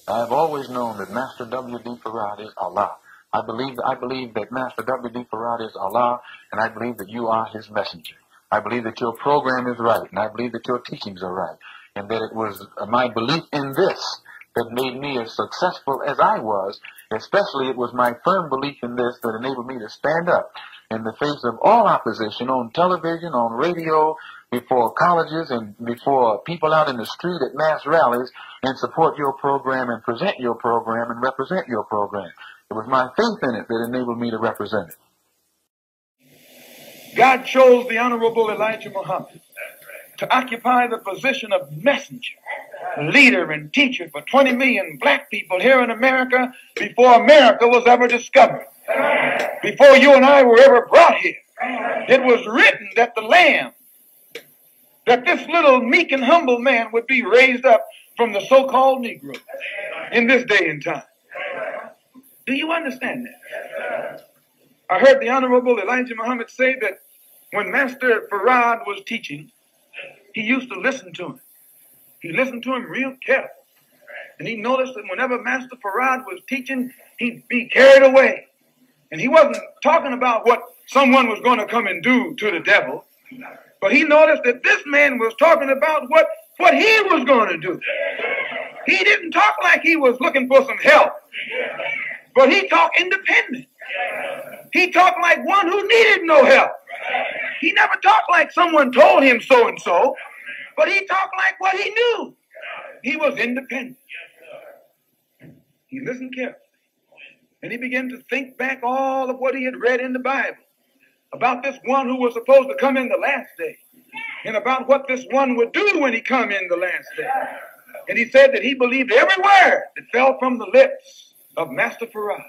I've always known that Master W.D. Farad is Allah. I believe that Master W.D. Farad is Allah, and I believe that you are his messenger. I believe that your program is right, and I believe that your teachings are right, and that it was my belief in this that made me as successful as I was. Especially it was my firm belief in this that enabled me to stand up in the face of all opposition on television, on radio, before colleges, and before people out in the street at mass rallies, and support your program and present your program and represent your program. It was my faith in it that enabled me to represent it. God chose the Honorable Elijah Muhammad to occupy the position of messenger, leader, and teacher for 20 million black people here in America before America was ever discovered, before you and I were ever brought here. It was written that the Lamb, that this little meek and humble man would be raised up from the so-called Negro in this day and time. Do you understand that? I heard the Honorable Elijah Muhammad say that when Master Farad was teaching, he used to listen to him. He listened to him real careful. And he noticed that whenever Master Farad was teaching, he'd be carried away. And he wasn't talking about what someone was going to come and do to the devil. But he noticed that this man was talking about what he was going to do. He didn't talk like he was looking for some help. But he talked independent. He talked like one who needed no help. He never talked like someone told him so and so, but he talked like what he knew. He was independent. He listened carefully, and he began to think back all of what he had read in the Bible about this one who was supposed to come in the last day, and about what this one would do when he come in the last day. And he said that he believed every word that fell from the lips of Master Farad.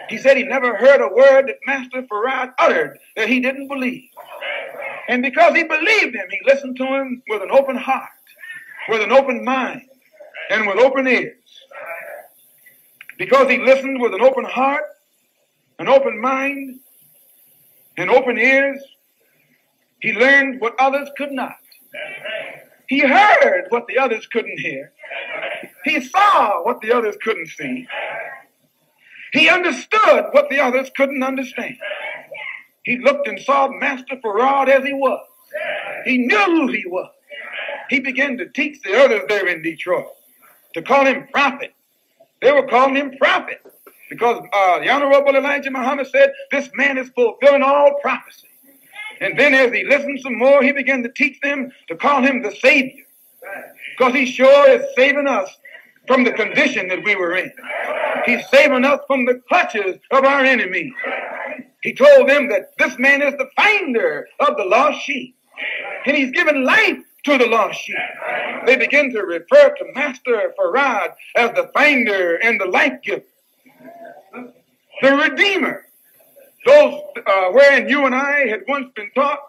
He said he never heard a word that Master Farad uttered that he didn't believe. And because he believed him, he listened to him with an open heart, with an open mind, and with open ears. Because he listened with an open heart, an open mind, and open ears, he learned what others could not. He heard what the others couldn't hear. He saw what the others couldn't see. He understood what the others couldn't understand. He looked and saw Master Farad as he was. He knew who he was. He began to teach the others there in Detroit to call him prophet. They were calling him prophet because the Honorable Elijah Muhammad said, this man is fulfilling all prophecy. And then as he listened some more, he began to teach them to call him the Savior, because he sure is saving us from the condition that we were in. He's saving us from the clutches of our enemies. He told them that this man is the finder of the lost sheep, and he's given life to the lost sheep. They begin to refer to Master Farad as the finder and the life giver, the Redeemer. Those wherein you and I had once been taught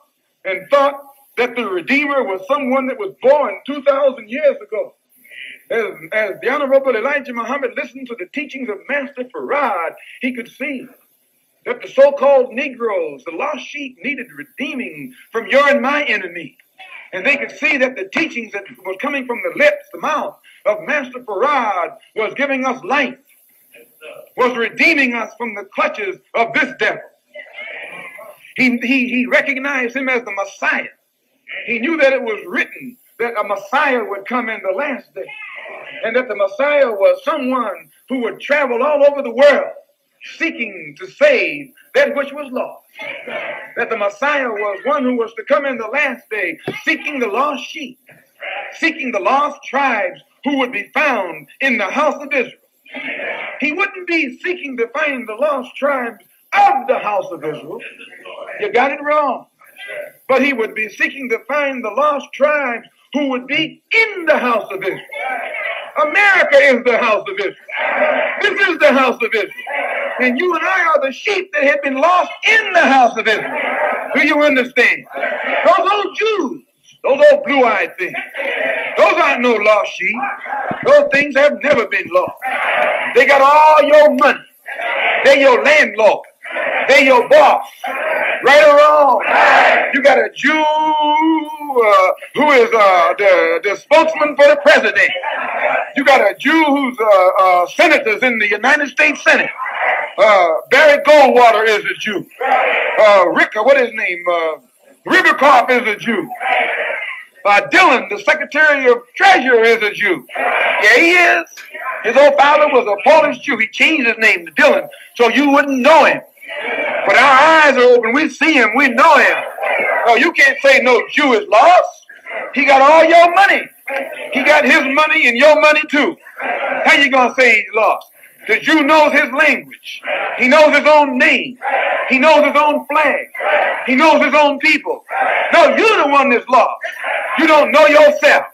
and thought that the Redeemer was someone that was born 2,000 years ago. As the Honorable Elijah Muhammad listened to the teachings of Master Farad, he could see that the so-called Negroes, the lost sheep, needed redeeming from your and my enemy. And they could see that the teachings that was coming from the lips, the mouth of Master Farad was giving us life, was redeeming us from the clutches of this devil. He recognized him as the Messiah. He knew that it was written that a Messiah would come in the last day, and that the Messiah was someone who would travel all over the world seeking to save that which was lost. That the Messiah was one who was to come in the last day seeking the lost sheep, seeking the lost tribes who would be found in the house of Israel. He wouldn't be seeking to find the lost tribes of the house of Israel. You got it wrong. But he would be seeking to find the lost tribes who would be in the house of Israel. America is the house of Israel. This is the house of Israel. And you and I are the sheep that had been lost in the house of Israel. Do you understand? Those old Jews, those old blue-eyed things, those aren't no lost sheep. Those things have never been lost. They got all your money. They're your landlord. They're your boss. Right or wrong. You got a Jew who is the spokesman for the president. You got a Jew who's senators in the United States Senate. Barry Goldwater is a Jew. What is his name? Rivercorp is a Jew. Dillon, the Secretary of Treasury, is a Jew. Yeah, he is. His old father was a Polish Jew. He changed his name to Dillon so you wouldn't know him. But our eyes are open. We see him. We know him. No, you can't say no Jew is lost. He got all your money. He got his money and your money too. How you going to say he's lost? The Jew knows his language. He knows his own name. He knows his own flag. He knows his own people. No, you're the one that's lost. You don't know yourself.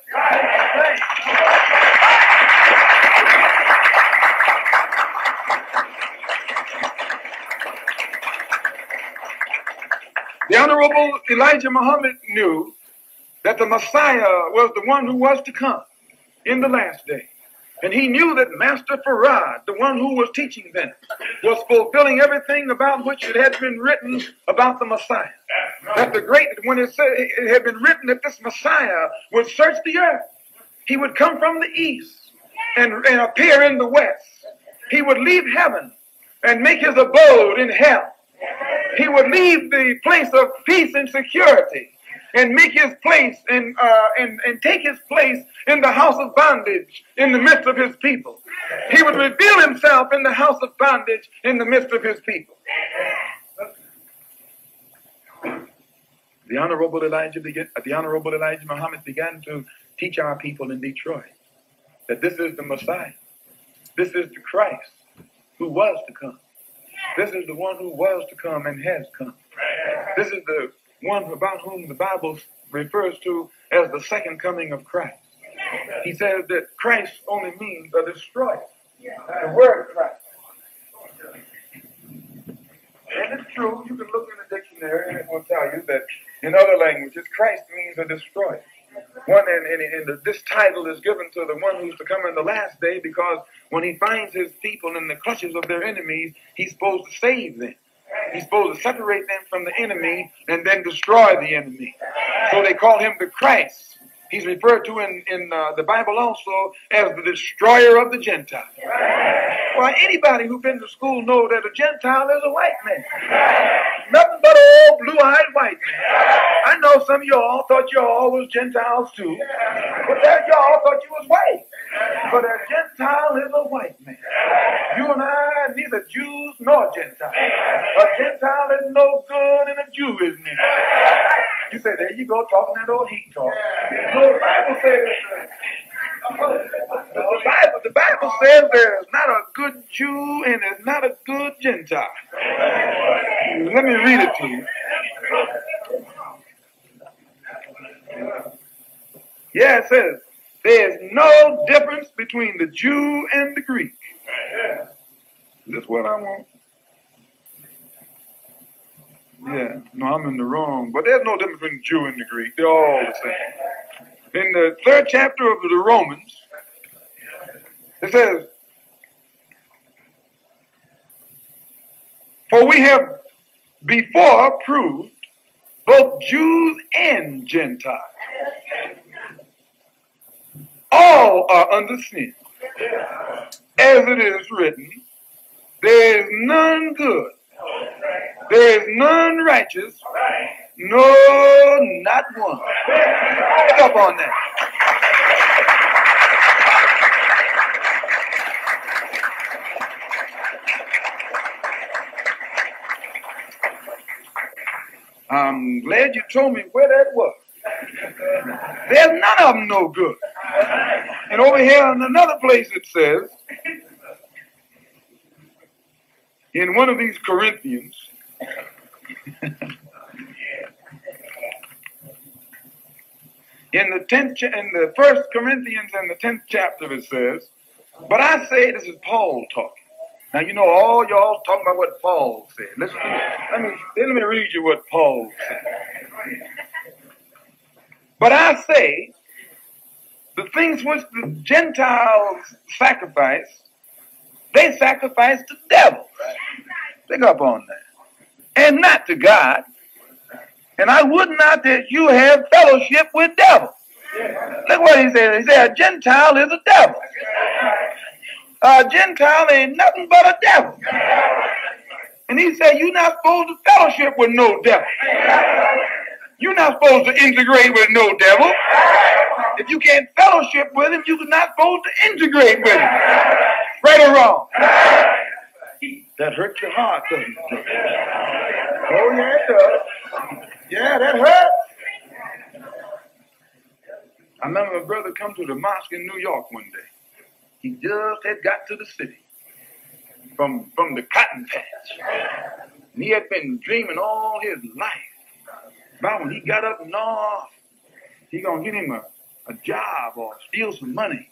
The Honorable Elijah Muhammad knew that the Messiah was the one who was to come in the last day. And he knew that Master Farad, the one who was teaching them, was fulfilling everything about which it had been written about the Messiah. That when it said it had been written that this Messiah would search the earth. He would come from the east and appear in the west. He would leave heaven and make his abode in hell. He would leave the place of peace and security and make his place and take his place in the house of bondage in the midst of his people. He would reveal himself in the house of bondage in the midst of his people. The Honorable Elijah Muhammad began to teach our people in Detroit that this is the Messiah. This is the Christ who was to come. This is the one who was to come and has come. This is the one about whom the Bible refers to as the second coming of Christ. He says that Christ only means a destroyer. The word Christ. And it's true, you can look in the dictionary and it will tell you that in other languages, Christ means a destroyer. This title is given to the one who's to come in the last day because when he finds his people in the clutches of their enemies, he's supposed to save them. He's supposed to separate them from the enemy and then destroy the enemy. So they call him the Christ. He's referred to in the Bible also as the destroyer of the Gentiles. Well, anybody who's been to school knows that a Gentile is a white man. Nothing but an old blue-eyed white man. I know some of y'all thought y'all was Gentiles too, but that y'all thought you was white. But a Gentile is a white man. You and I, neither Jews nor Gentiles. A Gentile is no good and a Jew is neither. You say, there you go, talking that old heat talk. No, the Bible says, the Bible says there's not a good Jew and there's not a good Gentile. Let me read it to you. Yeah, it says, there's no difference between the Jew and the Greek. Is this what I want? Yeah, no, I'm in the wrong. But there's no difference between the Jew and the Greek. They're all the same. In the 3rd chapter of the Romans, it says, for we have before proved both Jews and Gentiles. All are under sin. As it is written, there is none good. There is none righteous. No, not one. Pick up on that. I'm glad you told me where that was. There's none of them no good. And over here in another place it says, in one of these Corinthians, in the 1st Corinthians and the 10th chapter it says, but I say, this is Paul talking. Now you know all y'all talking about what Paul said. Listen, let me read you what Paul said. But I say, the things which the Gentiles sacrifice, they sacrifice to devils. Pick up on that. And not to God. And I would not that you have fellowship with devils. Look what he said. He said, a Gentile is a devil. A Gentile ain't nothing but a devil. And he said, you're not supposed to fellowship with no devil. You're not supposed to integrate with no devil. If you can't fellowship with him, you're not supposed to integrate with him. Right or wrong? That hurts your heart, doesn't it? Oh, yeah, it does. Yeah, that hurts. I remember a brother come to the mosque in New York one day. He just had got to the city from the cotton patch. And he had been dreaming all his life about when he got up north, he gonna get him a job or steal some money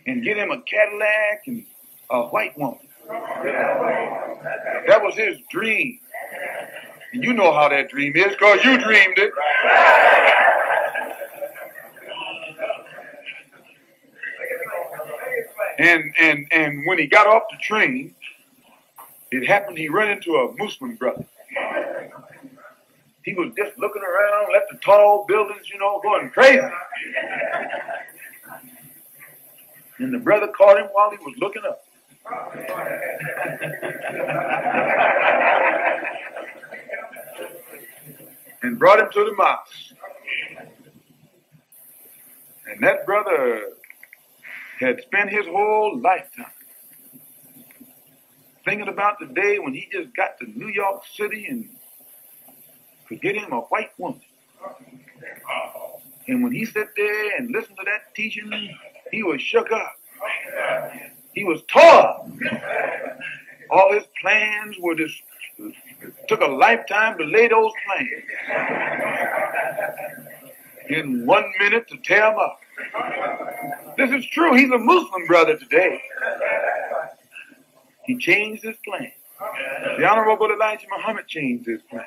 and get him a Cadillac and a white woman. That was his dream. And you know how that dream is because you dreamed it. And when he got off the train, it happened he ran into a Muslim brother. He was just looking around at the tall buildings, you know, going crazy. And the brother caught him while he was looking up. And brought him to the mosque. And that brother had spent his whole lifetime thinking about the day when he just got to New York City and could get him a white woman. And when he sat there and listened to that teaching, he was shook up. He was tore up. All his plans were just, took a lifetime to lay those plans. In 1 minute to tear them up. This is true. He's a Muslim brother today. He changed his plan. The Honorable Elijah Muhammad changed his plan.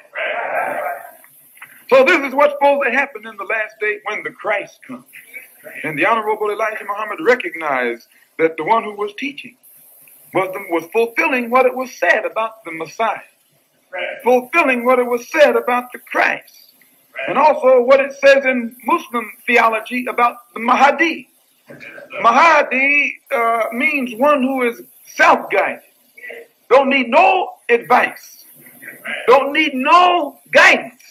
So this is what's supposed to happen in the last day when the Christ comes. And the Honorable Elijah Muhammad recognized that the one who was teaching was fulfilling what it was said about the Messiah. Fulfilling what it was said about the Christ. And also what it says in Muslim theology about the Mahdi. Mahdi means one who is self-guided. Don't need no advice. Don't need no guidance.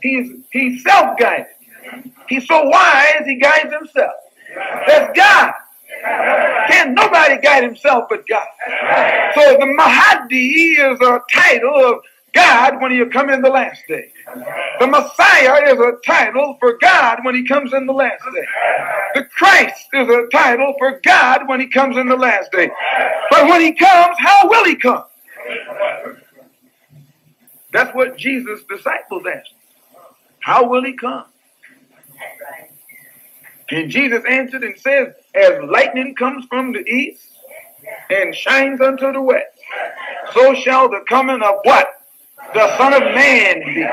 He's self-guided. He's so wise, he guides himself. That's God. Can't nobody guide himself but God. So the Mahdi is a title of God when he'll come in the last day. The Messiah is a title for God when he comes in the last day. The Christ is a title for God when he comes in the last day. But when he comes, how will he come? That's what Jesus' disciples asked. How will he come? And Jesus answered and says, as lightning comes from the east and shines unto the west, so shall the coming of what? The Son of Man be.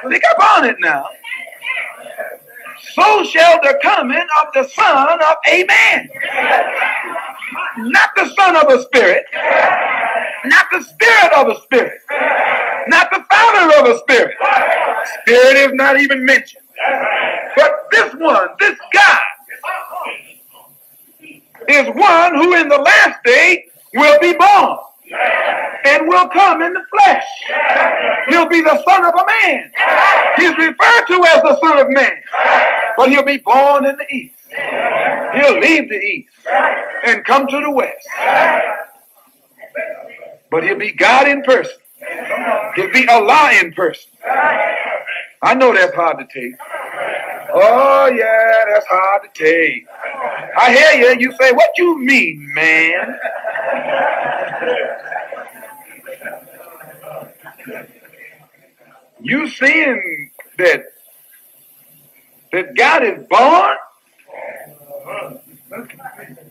Think up on it now. So shall the coming of the Son of a Man. Not the Son of a Spirit. Not the Spirit of a Spirit. Not the founder of a Spirit. Spirit is not even mentioned. But this one, this God, is one who in the last day will be born and will come in the flesh. He'll be the Son of a Man. He's referred to as the Son of Man, but he'll be born in the east. He'll leave the east and come to the west. But he'll be God in person. He'll be Allah in person. I know that's hard to take. Oh, yeah, that's hard to take. I hear you. You say, what you mean, man? You seeing that God is born?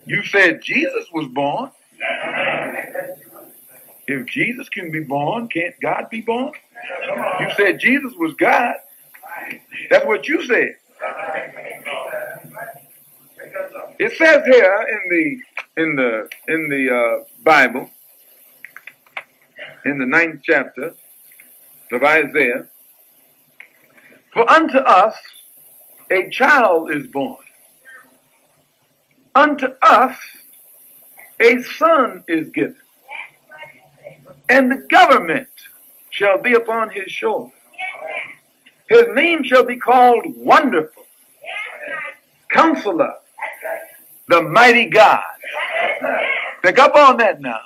You said Jesus was born. If Jesus can be born, can't God be born? You said Jesus was God. That's what you said. It says here in the Bible, in the 9th chapter of Isaiah, for unto us a child is born. Unto us a son is given, and the government shall be upon his shoulder. His name shall be called Wonderful, Counselor, the Mighty God. Pick up on that now.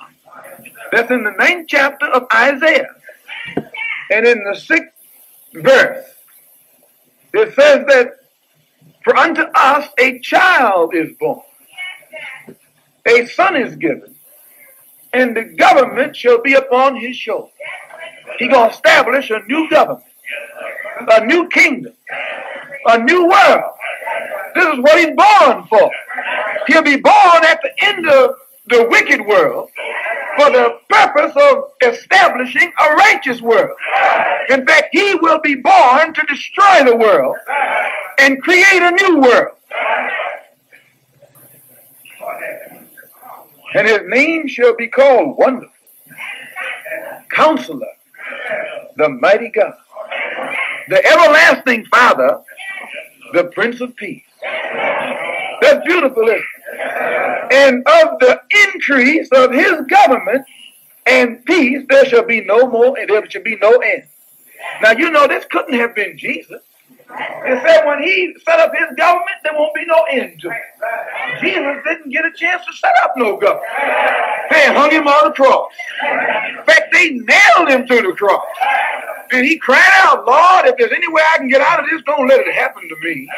That's in the 9th chapter of Isaiah. And in the 6th verse, it says that, for unto us a child is born, a son is given, and the government shall be upon his shoulder. He's going to establish a new government, a new kingdom, a new world. This is what he's born for. He'll be born at the end of the wicked world for the purpose of establishing a righteous world. In fact, he will be born to destroy the world and create a new world. And his name shall be called Wonderful, Counselor, the Mighty God, the Everlasting Father, the Prince of Peace. That's beautiful, isn't it? And of the increase of his government and peace, there shall be no more, and there shall be no end. Now, you know, this couldn't have been Jesus. It said when he set up his government, there won't be no end to it. Jesus didn't get a chance to set up no government. They hung him on the cross. In fact, they nailed him to the cross. And he cried out, Lord, if there's any way I can get out of this, don't let it happen to me.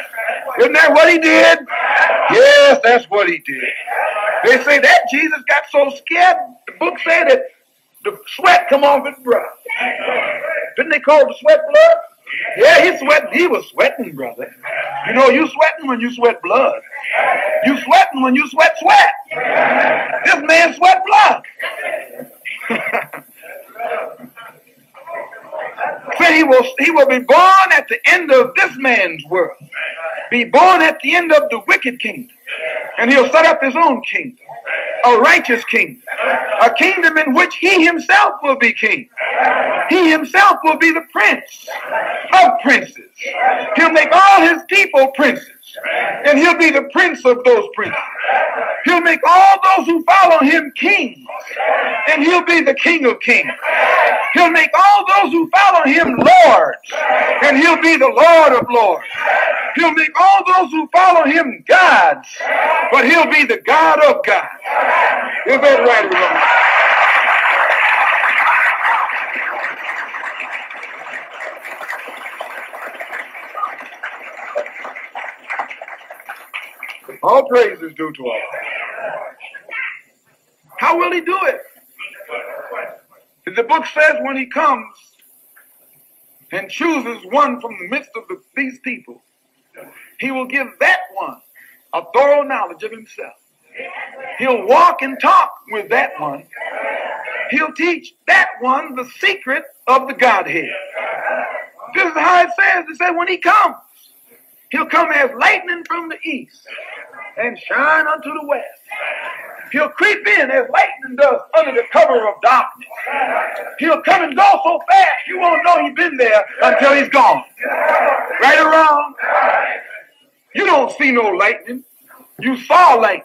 Isn't that what he did? Yes, that's what he did. They say that Jesus got so scared, the book said that the sweat come off his brow. Didn't they call the sweat blood? Yeah, he's sweating. He was sweating, brother. You know, you sweating when you sweat blood. You sweating when you sweat sweat. This man sweat blood. So he will be born at the end of this man's world. Be born at the end of the wicked kingdom. And he'll set up his own kingdom. A righteous kingdom. A kingdom in which he himself will be king. He himself will be the prince of princes. He'll make all his people princes. And he'll be the prince of those princes. He'll make all those who follow him kings. And he'll be the king of kings. He'll make all those who follow him lords. And he'll be the Lord of lords. He'll make all those who follow him gods. But he'll be the God of gods. Is that right or wrong? All praise is due to Allah. How will he do it? The book says when he comes and chooses one from the midst of these people, he will give that one a thorough knowledge of himself. He'll walk and talk with that one. He'll teach that one the secret of the Godhead. This is how it says. It says when he comes, he'll come as lightning from the east and shine unto the west. He'll creep in as lightning does under the cover of darkness. He'll come and go so fast you won't know he's been there until he's gone. Right or wrong? You don't see no lightning. You saw lightning.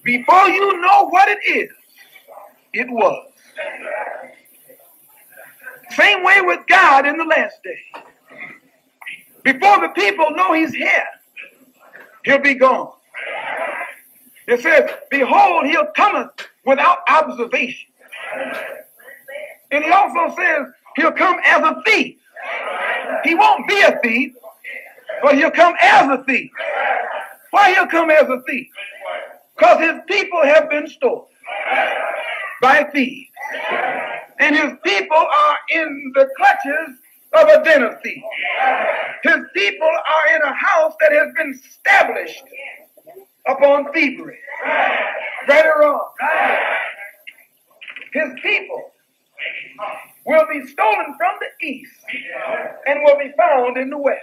Before you know what it is, it was. Same way with God in the last day. Before the people know he's here, he'll be gone. It says, behold, he'll come without observation. And he also says he'll come as a thief. He won't be a thief, but he'll come as a thief. Why he'll come as a thief? Because his people have been stolen by thieves. And his people are in the clutches of a den of thieves. His people are in a house that has been established upon thievery. Right or wrong? His people will be stolen from the east and will be found in the west.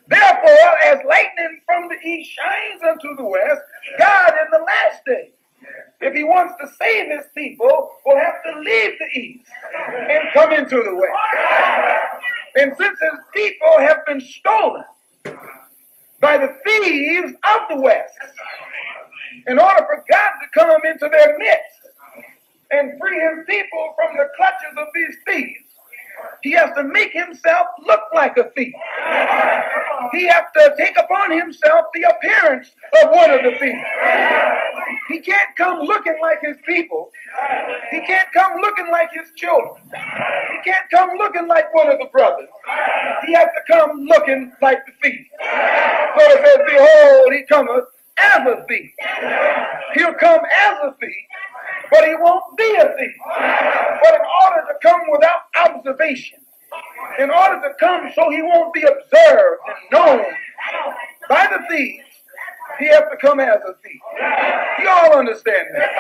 Therefore, as lightning from the east shines unto the west, God in the last day, if he wants to save his people, will have to leave the east and come into the west. And since his people have been stolen by the thieves of the west, in order for God to come into their midst and free his people from the clutches of these thieves, he has to make himself look like a thief. He has to take upon himself the appearance of one of the thieves. He can't come looking like his people. He can't come looking like his children. He can't come looking like one of the brothers. He has to come looking like the thief. So it says, behold, he cometh as a thief. He'll come as a thief, but he won't be a thief. But in order to come without observation, in order to come so he won't be observed and known by the thieves, he has to come as a thief. You all understand that?